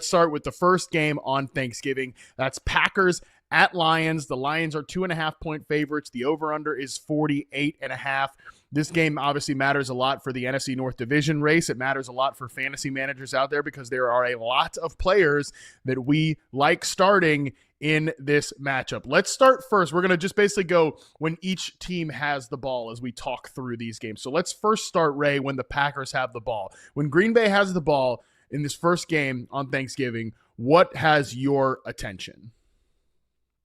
start with the first game on Thanksgiving. That's Packers at Lions. The Lions are 2.5-point favorites. The over-under is 48.5. This game obviously matters a lot for the NFC North Division race. It matters a lot for fantasy managers out there because there are a lot of players that we like starting in this matchup. Let's start first. We're going to just basically go when each team has the ball as we talk through these games. So let's first start, Ray, when the Packers have the ball. When Green Bay has the ball in this first game on Thanksgiving, what has your attention?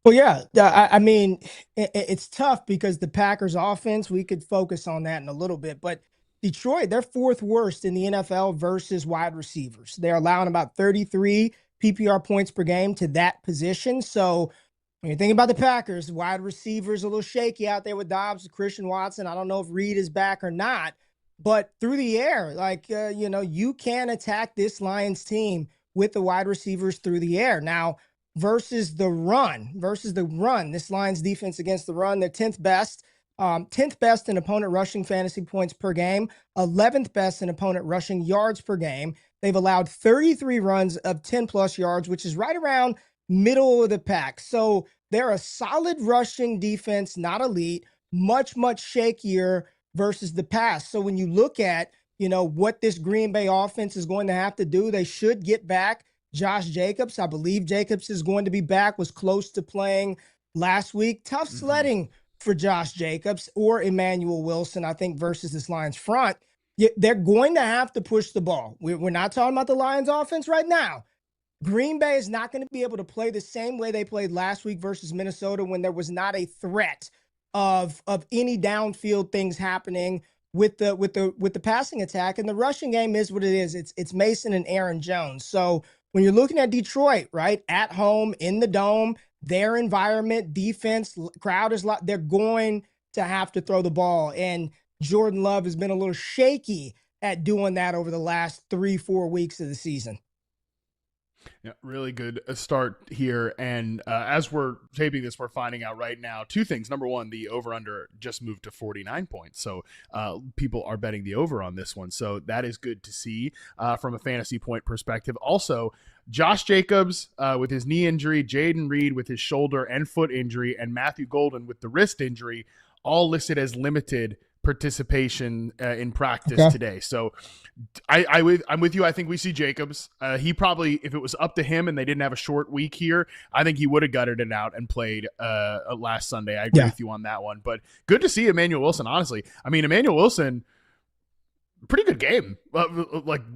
Well, yeah, I mean, it's tough because the Packers offense, we could focus on that in a little bit, but Detroit, they're fourth worst in the NFL versus wide receivers. They're allowing about 33 PPR points per game to that position. So when you think about the Packers, wide receivers a little shaky out there with Dobbs, Christian Watson. I don't know if Reed is back or not, but through the air, you can attack this Lions team with the wide receivers through the air. Now, versus the run, this Lions defense against the run, they're 10th best. 10th best in opponent rushing fantasy points per game, 11th best in opponent rushing yards per game. They've allowed 33 runs of 10 plus yards, which is right around middle of the pack. So they're a solid rushing defense, not elite, much shakier versus the pass. So when you look at, what this Green Bay offense is going to have to do, they should get back Josh Jacobs. I believe Jacobs is going to be back, was close to playing last week. Tough sledding for Josh Jacobs or Emmanuel Wilson, I think, versus this Lions front. They're going to have to push the ball. We're not talking about the Lions offense right now. Green Bay is not going to be able to play the same way they played last week versus Minnesota when there was not a threat of any downfield things happening with the passing attack. And the rushing game is what it is. It's Mason and Aaron Jones. So when you're looking at Detroit, right, at home, in the dome, their environment, defense, crowd is like, they're going to have to throw the ball. And Jordan Love has been a little shaky at doing that over the last 3-4 weeks of the season. Yeah, really good start here. And as we're taping this, we're finding out right now two things. Number one, the over-under just moved to 49 points. So people are betting the over on this one. So that is good to see from a fantasy point perspective. Also, Josh Jacobs with his knee injury, Jaden Reed with his shoulder and foot injury, and Matthew Golden with the wrist injury, all listed as limited participation in practice today. So I'm with you. I think we see Jacobs. He probably, if it was up to him and they didn't have a short week here, I think he would have gutted it out and played last Sunday. I agree with you on that one. But good to see Emmanuel Wilson, honestly. I mean, Emmanuel Wilson, pretty good game.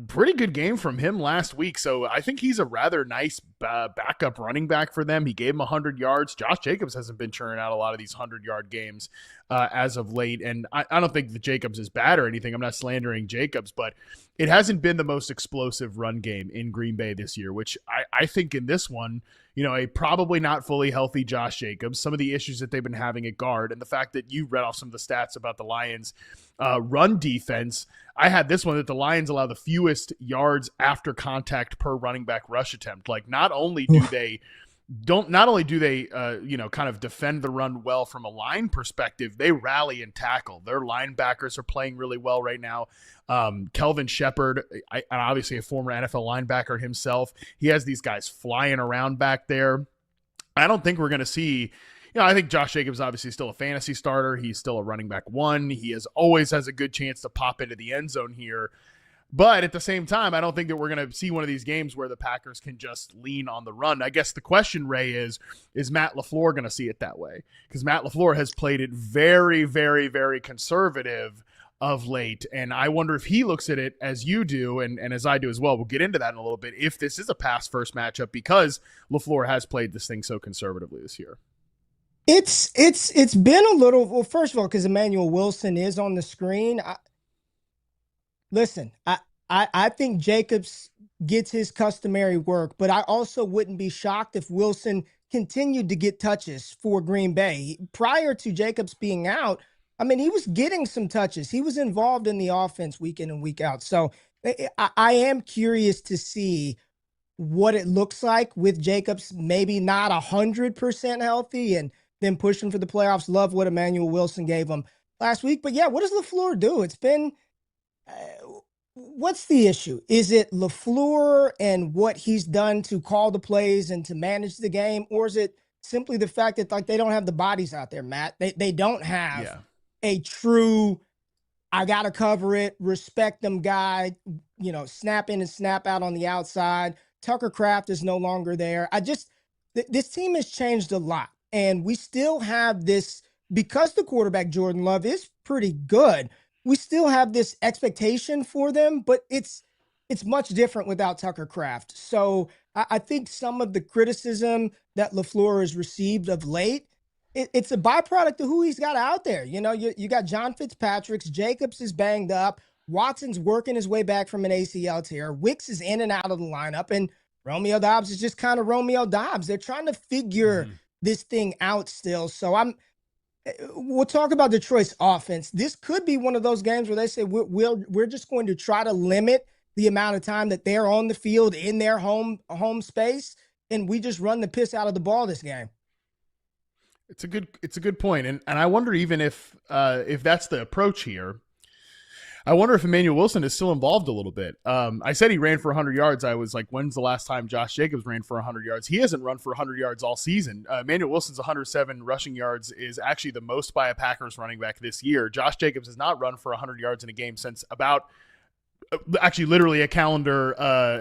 Pretty good game from him last week. So I think he's a rather nice backup running back for them. He gave him 100 yards. Josh Jacobs hasn't been churning out a lot of these 100-yard games as of late. And I don't think that Jacobs is bad or anything. I'm not slandering Jacobs, but it hasn't been the most explosive run game in Green Bay this year, which I think in this one, a probably not fully healthy Josh Jacobs, some of the issues that they've been having at guard, and the fact that you read off some of the stats about the Lions run defense. I had this one that the Lions allow the fewest yards after contact per running back rush attempt. Like not only do they kind of defend the run well from a line perspective, they rally and tackle. Their linebackers are playing really well right now. Kelvin Shepard, obviously a former NFL linebacker himself, he has these guys flying around back there. I don't think we're going to see, I think Josh Jacobs obviously still a fantasy starter. He's still a running back one. He always has a good chance to pop into the end zone here. But at the same time, I don't think that we're going to see one of these games where the Packers can just lean on the run. I guess the question, Ray, is Matt LaFleur going to see it that way? Because Matt LaFleur has played it very, very, very conservative of late. And I wonder if he looks at it as you do and as I do as well. We'll get into that in a little bit. If this is a pass-first matchup because LaFleur has played this thing so conservatively this year. It's been a little, well, first of all, because Emmanuel Wilson is on the screen. Listen, I think Jacobs gets his customary work, but I also wouldn't be shocked if Wilson continued to get touches for Green Bay. Prior to Jacobs being out, I mean, he was getting some touches. He was involved in the offense week in and week out. So I am curious to see what it looks like with Jacobs maybe not 100% healthy and then pushing for the playoffs. Love what Emmanuel Wilson gave him last week. But yeah, what does LaFleur do? It's been What's the issue? Is it LaFleur and what he's done to call the plays and to manage the game, or is it simply the fact that like they don't have the bodies out there, Matt? They don't have Yeah. a true I gotta cover it, respect them guy, snap in and snap out on the outside. Tucker Kraft is no longer there. This team has changed a lot, and we still have this because the quarterback Jordan Love is pretty good. We still have this expectation for them, but it's much different without Tucker Kraft. So I think some of the criticism that LaFleur has received of late, it's a byproduct of who he's got out there. You got John Fitzpatrick's, Jacobs is banged up, Watson's working his way back from an ACL tear, Wicks is in and out of the lineup, and Romeo Doubs is just kind of Romeo Doubs. They're trying to figure this thing out still. So we'll talk about Detroit's offense. This could be one of those games where they say we're just going to try to limit the amount of time that they're on the field in their home space, and we just run the piss out of the ball this game. It's a good point. And I wonder even if that's the approach here. I wonder if Emmanuel Wilson is still involved a little bit. I said he ran for 100 yards. I was like, when's the last time Josh Jacobs ran for 100 yards? He hasn't run for 100 yards all season. Emmanuel Wilson's 107 rushing yards is actually the most by a Packers running back this year. Josh Jacobs has not run for 100 yards in a game since about actually literally a calendar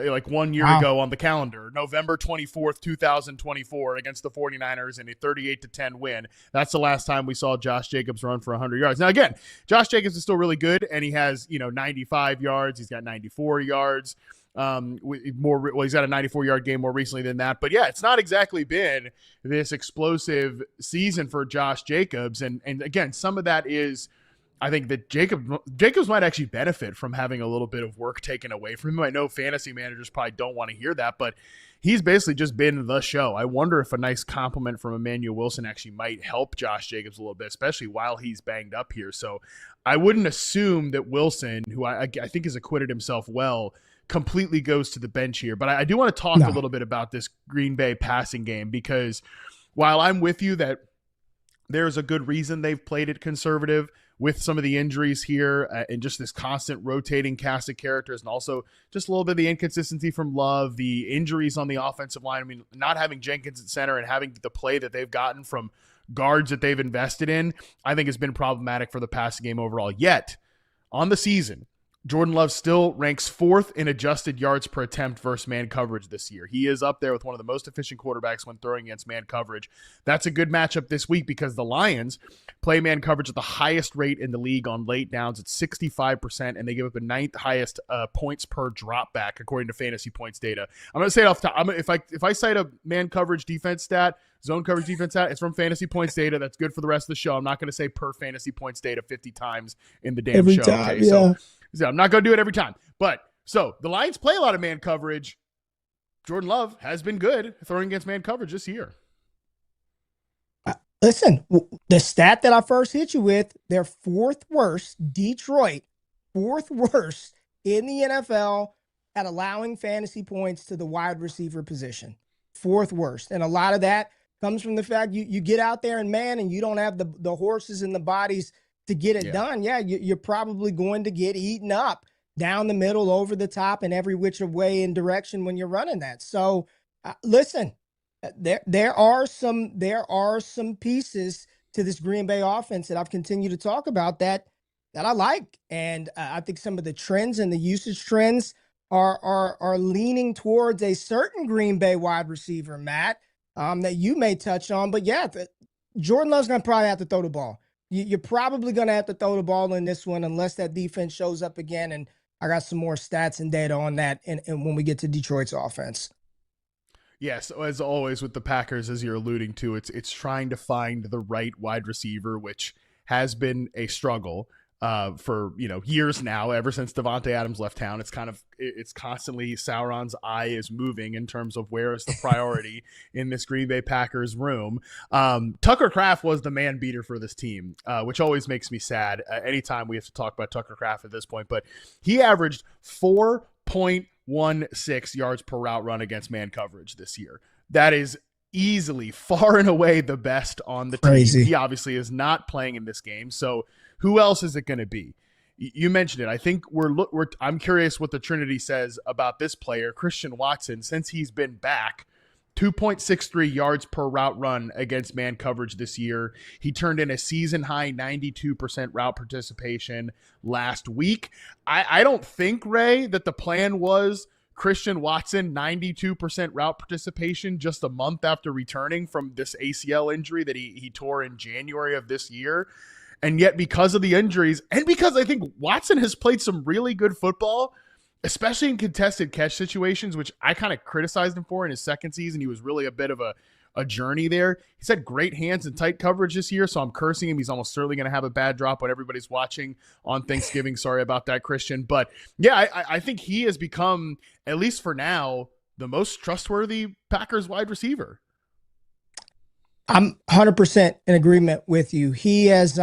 like 1 year ago on the calendar, November 24th, 2024 against the 49ers in a 38-10 win. That's the last time we saw Josh Jacobs run for 100 yards. Now, again, Josh Jacobs is still really good, and he has, 95 yards. He's got 94 yards. He's got a 94-yard game more recently than that. But, yeah, it's not exactly been this explosive season for Josh Jacobs. And again, some of that is – I think that Jacobs might actually benefit from having a little bit of work taken away from him. I know fantasy managers probably don't want to hear that, but he's basically just been the show. I wonder if a nice compliment from Emmanuel Wilson actually might help Josh Jacobs a little bit, especially while he's banged up here. So I wouldn't assume that Wilson, who I think has acquitted himself well, completely goes to the bench here. But I do want to talk a little bit about this Green Bay passing game, because while I'm with you that there's a good reason they've played it conservative with some of the injuries here and just this constant rotating cast of characters, and also just a little bit of the inconsistency from Love, the injuries on the offensive line. I mean, not having Jenkins at center and having the play that they've gotten from guards that they've invested in, I think has been problematic for the passing game overall. Yet, on the season, Jordan Love still ranks 4th in adjusted yards per attempt versus man coverage this year. He is up there with one of the most efficient quarterbacks when throwing against man coverage. That's a good matchup this week because the Lions play man coverage at the highest rate in the league on late downs at 65%, and they give up the 9th highest points per drop back according to fantasy points data. I'm going to say it off the top. If I cite a man coverage defense stat, zone coverage defense stat, it's from fantasy points data. That's good for the rest of the show. I'm not going to say per fantasy points data 50 times in the damn show. Time, okay, yeah. So I'm not going to do it every time. But so the Lions play a lot of man coverage. Jordan Love has been good throwing against man coverage this year. Listen, the stat that I first hit you with, they're 4th worst, Detroit, 4th worst in the NFL at allowing fantasy points to the wide receiver position. 4th worst. And a lot of that comes from the fact you get out there and you don't have the horses and the bodies to get it done. Yeah, you're probably going to get eaten up down the middle, over the top, and every which way in direction when you're running that. So listen, there are some pieces to this Green Bay offense that I've continued to talk about that I like. And I think some of the trends and the usage trends are leaning towards a certain Green Bay wide receiver, Matt, that you may touch on. But yeah, Jordan Love's going to probably have to throw the ball. You're probably going to have to throw the ball in this one unless that defense shows up again. And I got some more stats and data on that and when we get to Detroit's offense. Yes, as always with the Packers, as you're alluding to, it's trying to find the right wide receiver, which has been a struggle for years now. Ever since Devontae Adams left town, it's constantly Sauron's eye is moving in terms of where is the priority in this Green Bay Packers room. Tucker Kraft was the man beater for this team, which always makes me sad anytime we have to talk about Tucker Kraft at this point. But he averaged 4.16 yards per route run against man coverage this year. That is easily, far and away, the best on the team. He obviously is not playing in this game, so who else is it going to be? You mentioned it. I think I'm curious what the Trinity says about this player, Christian Watson, since he's been back. 2.63 yards per route run against man coverage this year. He turned in a season high 92% route participation last week. I don't think, Ray, that the plan was Christian Watson 92% route participation just a month after returning from this ACL injury that he tore in January of this year. And yet, because of the injuries, and because I think Watson has played some really good football, especially in contested catch situations, which I kind of criticized him for in his second season. He was really a bit of a journey there. He's had great hands and tight coverage this year, so I'm cursing him. He's almost certainly going to have a bad drop when everybody's watching on Thanksgiving. Sorry about that, Christian. But yeah, I think he has become, at least for now, the most trustworthy Packers wide receiver. I'm 100% in agreement with you. He has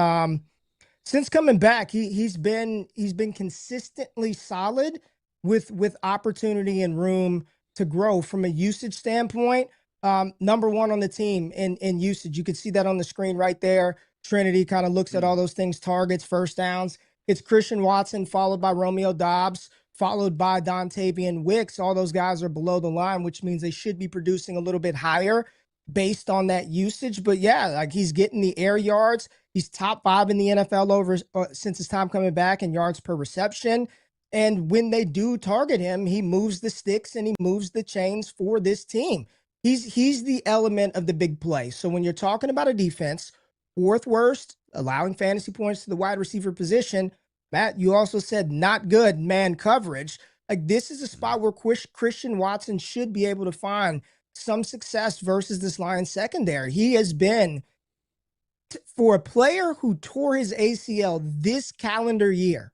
since coming back, he's been consistently solid with opportunity and room to grow from a usage standpoint. Number one on the team in usage. You can see that on the screen right there. Trinity kind of looks at all those things: targets, first downs. It's Christian Watson, followed by Romeo Doubs, followed by Dontavian Wicks. All those guys are below the line, which means they should be producing a little bit higher based on that usage. But yeah, like, he's getting the air yards. He's top 5 in the NFL over since his time coming back in yards per reception. And when they do target him, he moves the sticks and he moves the chains for this team. He's the element of the big play. So when you're talking about a defense, 4th worst, allowing fantasy points to the wide receiver position, Matt, you also said not good man coverage. Like, this is a spot where Christian Watson should be able to find some success versus this Lions secondary. He has been, for a player who tore his ACL this calendar year,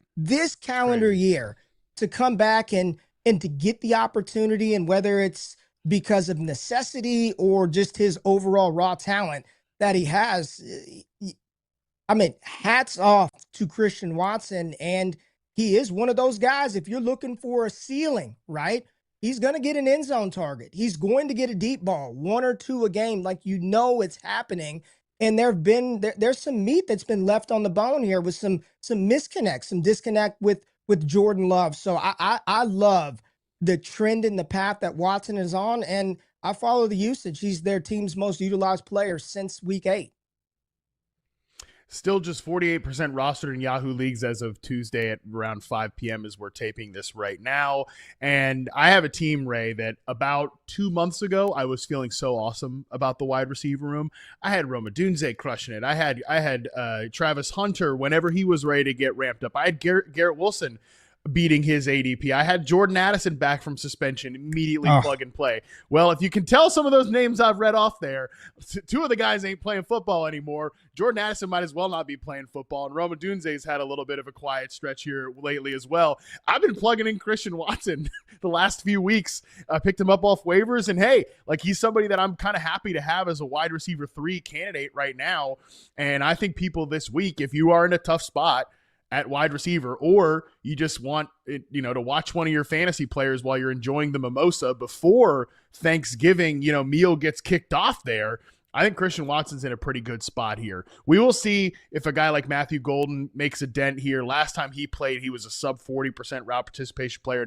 to come back and to get the opportunity, and whether it's because of necessity or just his overall raw talent that he has, I mean, hats off to Christian Watson. And he is one of those guys, if you're looking for a ceiling, right? He's going to get an end zone target. He's going to get a deep ball, 1 or 2 a game. Like, it's happening. And there's some meat that's been left on the bone here with some misconnects, some disconnect with Jordan Love. So I love the trend and the path that Watson is on, and I follow the usage. He's their team's most utilized player since week 8. Still just 48% rostered in Yahoo leagues as of Tuesday at around 5 p.m. as we're taping this right now. And I have a team, Ray, that about 2 months ago, I was feeling so awesome about the wide receiver room. I had Roma Dunze crushing it. I had Travis Hunter whenever he was ready to get ramped up. I had Garrett Wilson beating his ADP. I had Jordan Addison back from suspension, immediately plug and play. Well, if you can tell some of those names I've read off there, 2 of the guys ain't playing football anymore. Jordan Addison might as well not be playing football, and Roma Dunze's had a little bit of a quiet stretch here lately as well. I've been plugging in Christian Watson the last few weeks. I picked him up off waivers, and hey, like, he's somebody that I'm kind of happy to have as a wide receiver 3 candidate right now. And I think people this week, if you are in a tough spot at wide receiver, or you just want to watch one of your fantasy players while you're enjoying the mimosa before Thanksgiving, meal gets kicked off there, I think Christian Watson's in a pretty good spot here. We will see if a guy like Matthew Golden makes a dent here. Last time he played, he was a sub 40% route participation player,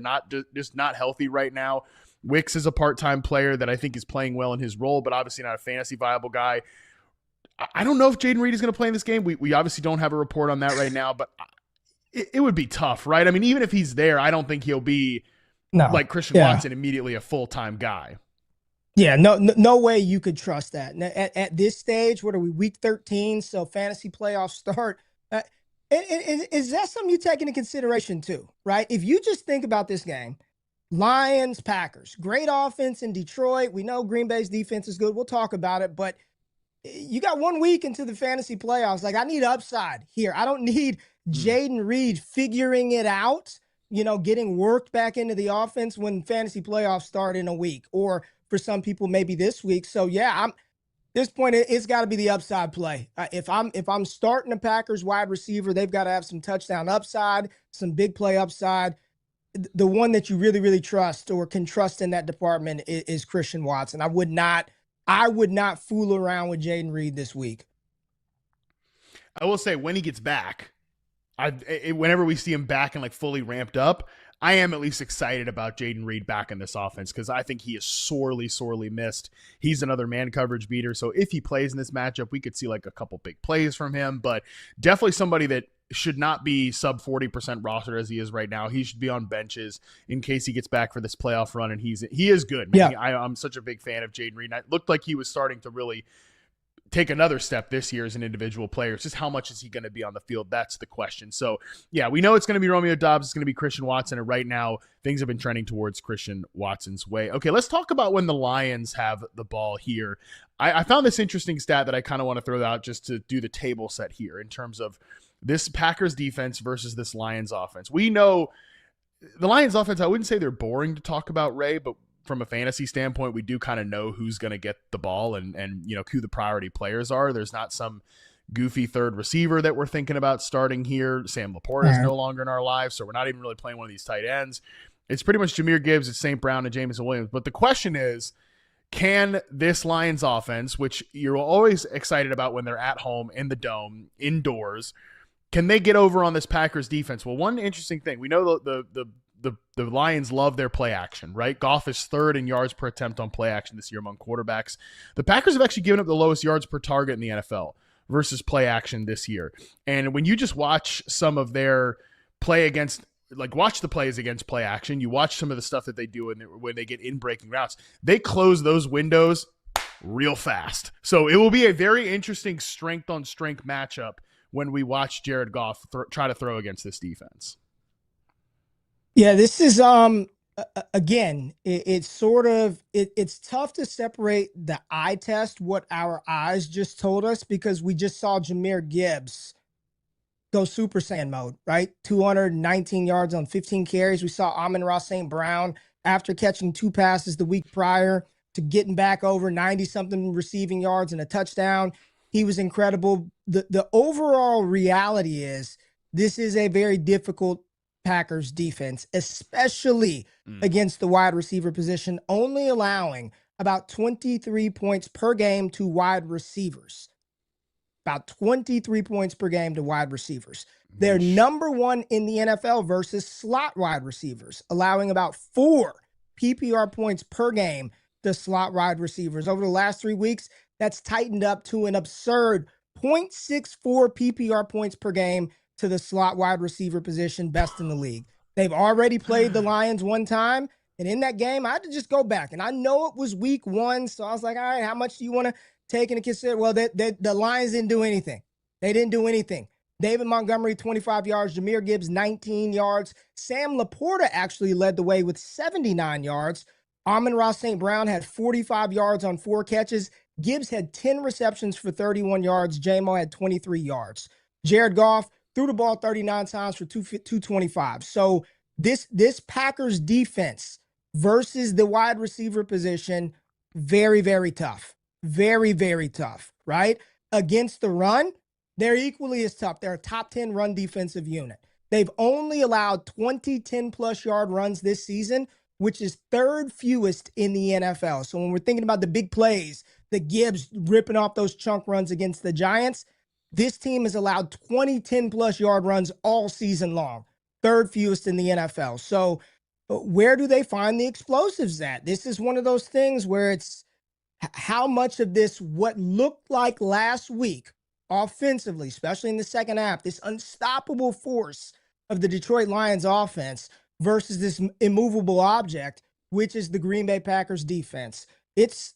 just not healthy right now. Wicks is a part-time player that I think is playing well in his role, but obviously not a fantasy viable guy. I don't know if Jaden Reed is going to play in this game. We obviously don't have a report on that right now, but it would be tough, right? I mean, even if he's there, I don't think he'll be like Christian Watson, immediately a full-time guy. Yeah, no way you could trust that. At this stage, what are we, week 13? So fantasy playoffs start. Is that something you take into consideration too, right? If you just think about this game, Lions, Packers, great offense in Detroit. We know Green Bay's defense is good. We'll talk about it, but you got 1 week into the fantasy playoffs. Like, I need upside here. I don't need Jaden Reed figuring it out, getting worked back into the offense when fantasy playoffs start in a week, or for some people, maybe this week. So yeah, this point, it's got to be the upside play. If I'm starting a Packers wide receiver, they've got to have some touchdown upside, some big play upside. The one that you really, really trust or can trust in that department is Christian Watson. I would not fool around with Jaden Reed this week. I will say, when he gets back, Whenever we see him back and like fully ramped up, I am at least excited about Jaden Reed back in this offense because I think he is sorely, sorely missed. He's another man coverage beater. So if he plays in this matchup, we could see like a couple big plays from him, but definitely somebody that should not be sub 40% rostered as he is right now. He should be on benches in case he gets back for this playoff run. And he is good, man. Yeah. I'm such a big fan of Jaden Reed. And it looked like he was starting to really take another step this year as an individual player. It's just how much is he going to be on the field? That's the question. So yeah, we know it's going to be Romeo Doubs. It's going to be Christian Watson. And right now things have been trending towards Christian Watson's way. Okay, let's talk about when the Lions have the ball here. I found this interesting stat that I kind of want to throw out just to do the table set here in terms of this Packers defense versus this Lions offense. We know the Lions offense, I wouldn't say they're boring to talk about, Ray, but from a fantasy standpoint, we do kind of know who's going to get the ball and who the priority players are. There's not some goofy third receiver that we're thinking about starting here. Sam Laporta is no longer in our lives, so we're not even really playing one of these tight ends. It's pretty much Jahmyr Gibbs, it's St. Brown, and Jameson Williams. But the question is, can this Lions offense, which you're always excited about when they're at home in the dome, indoors, can they get over on this Packers defense? Well, one interesting thing, we know the Lions love their play action, right? Goff is third in yards per attempt on play action this year among quarterbacks. The Packers have actually given up the lowest yards per target in the NFL versus play action this year. And when you just watch some of their play against, like watch the plays against play action, you watch some of the stuff that they do when they get in breaking routes, they close those windows real fast. So it will be a very interesting strength on strength matchup when we watch Jared Goff try to throw against this defense. Yeah, this is again, it's sort of it's tough to separate the eye test, what our eyes just told us, because we just saw Jahmyr Gibbs go Super Saiyan mode, right? 219 yards on 15 carries. We saw Amon-Ra St. Brown after catching 2 passes the week prior to getting back over 90-something receiving yards and a touchdown. He was incredible. The overall reality is this is a very difficult Packers defense, especially against the wide receiver position, only allowing about 23 points per game to wide receivers. About 23 points per game to wide receivers. They're number 1 in the NFL versus slot wide receivers, allowing about 4 PPR points per game to slot wide receivers. Over the last 3 weeks, that's tightened up to an absurd 0.64 PPR points per game to the slot wide receiver position, best in the league. They've already played the Lions one time, and in that game, I had to just go back. And I know it was week 1, so I was like, all right, how much do you want to take into consideration? Well, the Lions didn't do anything. They didn't do anything. David Montgomery, 25 yards. Jahmyr Gibbs, 19 yards. Sam Laporta actually led the way with 79 yards. Amon-Ra St. Brown had 45 yards on 4 catches. Gibbs had 10 receptions for 31 yards. J-Mo had 23 yards. Jared Goff threw the ball 39 times for 225. So this Packers defense versus the wide receiver position, very, very tough. Very, very tough, right? Against the run, they're equally as tough. They're a top 10 run defensive unit. They've only allowed 20 10-plus yard runs this season, which is 3rd fewest in the NFL. So when we're thinking about the big plays, the Gibbs ripping off those chunk runs against the Giants, this team has allowed 20 10-plus yard runs all season long, 3rd fewest in the NFL. So where do they find the explosives at? This is one of those things where it's how much of this, what looked like last week offensively, especially in the second half, this unstoppable force of the Detroit Lions offense versus this immovable object, which is the Green Bay Packers defense. This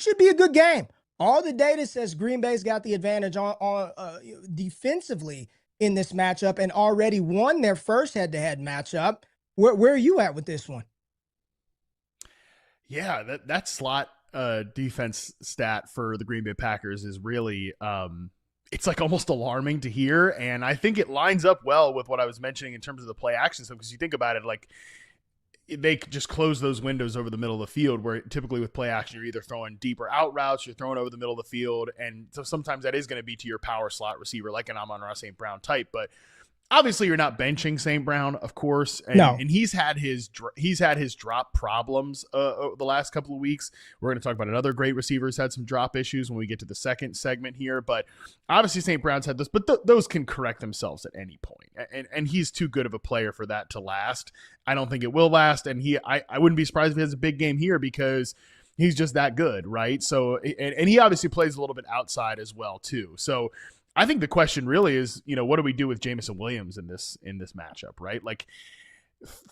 should be a good game. All the data says Green Bay's got the advantage on defensively in this matchup and already won their first head-to-head matchup. Where are you at with this one? Yeah, that slot defense stat for the Green Bay Packers is really it's like almost alarming to hear, and I think it lines up well with what I was mentioning in terms of the play action stuff, because you think about it, like they just close those windows over the middle of the field, where typically with play action you're either throwing deeper out routes, you're throwing over the middle of the field, and so sometimes that is going to be to your power slot receiver like an Amon-Ra St. Brown type. But obviously you're not benching St. Brown, of course, and, no. And he's had his drop problems the last couple of weeks. We're going to talk about another great receiver who's had some drop issues when we get to the second segment here, but obviously St. Brown's had this, but those can correct themselves at any point. and he's too good of a player for that to last. I don't think it will last, and I wouldn't be surprised if he has a big game here because he's just that good, right? So, and he obviously plays a little bit outside as well too. So, I think the question really is, what do we do with Jameson Williams in this matchup, right? Like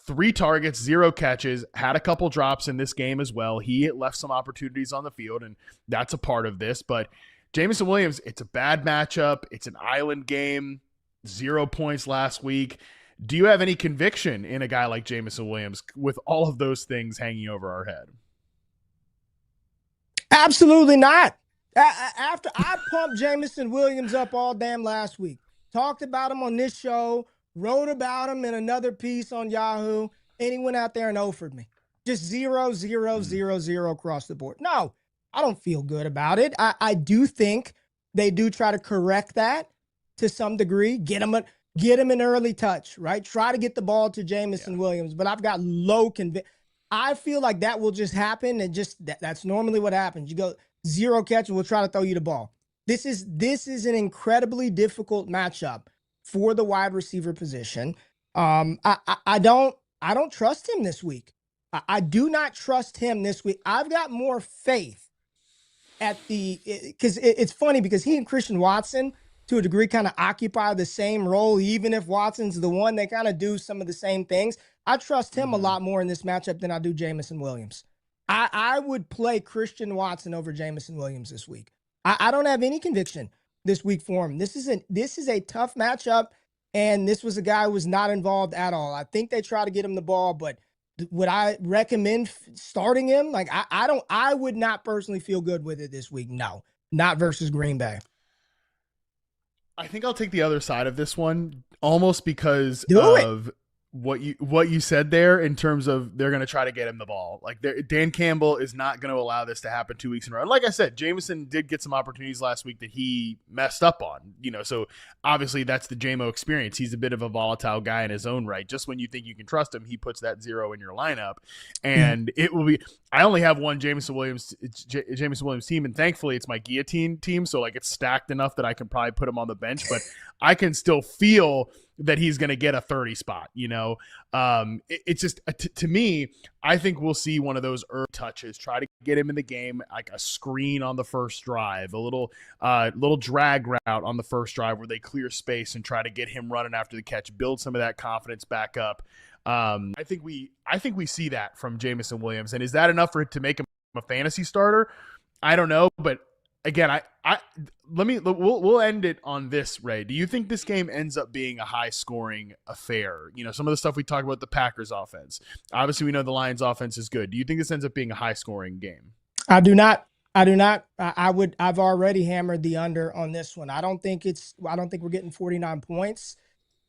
3 targets, 0 catches, had a couple drops in this game as well. He left some opportunities on the field, and that's a part of this. But Jameson Williams, it's a bad matchup. It's an island game, 0 points last week. Do you have any conviction in a guy like Jameson Williams with all of those things hanging over our head? Absolutely not. After I pumped Jameson Williams up all damn last week, talked about him on this show, wrote about him in another piece on Yahoo, and he went out there and offered me. Just 0, 0, 0, 0 across the board. No, I don't feel good about it. I do think they do try to correct that to some degree. Get him an early touch, right? Try to get the ball to Jameson Williams, but I've got low conviction. I feel like that will just happen, and that's normally what happens. You go 0 catch, we'll try to throw you the ball. This is an incredibly difficult matchup for the wide receiver position. I don't trust him this week. I do not trust him this week. I've got more faith because it's funny because he and Christian Watson, to a degree, kind of occupy the same role. Even if Watson's the one, they kind of do some of the same things. I trust him a lot more in this matchup than I do Jameson Williams. I would play Christian Watson over Jameson Williams this week. I don't have any conviction this week for him. This is a tough matchup, and this was a guy who was not involved at all. I think they try to get him the ball, but would I recommend starting him? Like I would not personally feel good with it this week. No, not versus Green Bay. I think I'll take the other side of this one almost because what you said there in terms of they're going to try to get him the ball. Like Dan Campbell is not going to allow this to happen 2 weeks in a row. And like I said, Jameson did get some opportunities last week that he messed up on, so obviously that's the JMO experience. He's a bit of a volatile guy in his own right. Just when you think you can trust him, he puts that 0 in your lineup, and it will be, I only have one Jameson Williams team, and thankfully it's my guillotine team. So like it's stacked enough that I can probably put him on the bench, but I can still feel that he's going to get a 30 spot, it's just to me, I think we'll see one of those early touches, try to get him in the game, like a screen on the first drive, a little drag route on the first drive where they clear space and try to get him running after the catch, build some of that confidence back up. I think we see that from Jameson Williams. And is that enough for it to make him a fantasy starter? I don't know, but again, we'll end it on this, Ray. Do you think this game ends up being a high scoring affair? Some of the stuff we talked about, the Packers offense. Obviously, we know the Lions offense is good. Do you think this ends up being a high scoring game? I do not. I've already hammered the under on this one. I don't think we're getting 49 points.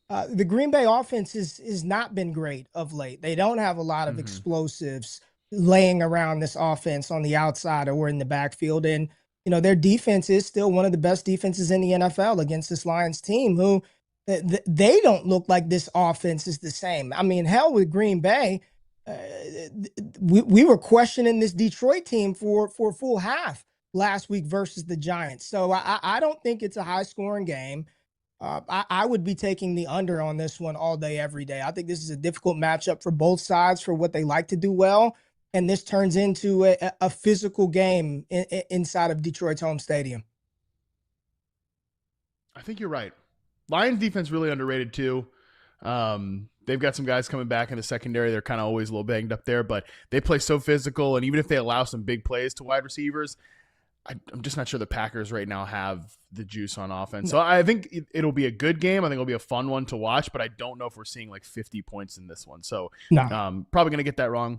The Green Bay offense is not been great of late. They don't have a lot of explosives laying around this offense on the outside or in the backfield. And their defense is still one of the best defenses in the NFL against this Lions team, who they don't look like this offense is the same. I mean, hell, with Green Bay, we were questioning this Detroit team for a full half last week versus the Giants. So I don't think it's a high-scoring game. I would be taking the under on this one all day, every day. I think this is a difficult matchup for both sides for what they like to do well. And this turns into a physical game inside of Detroit's home stadium. I think you're right. Lions defense really underrated too. They've got some guys coming back in the secondary. They're kind of always a little banged up there, but they play so physical. And even if they allow some big plays to wide receivers, I'm just not sure the Packers right now have the juice on offense. So I think it'll be a good game. I think it'll be a fun one to watch, but I don't know if we're seeing like 50 points in this one. So probably going to get that wrong.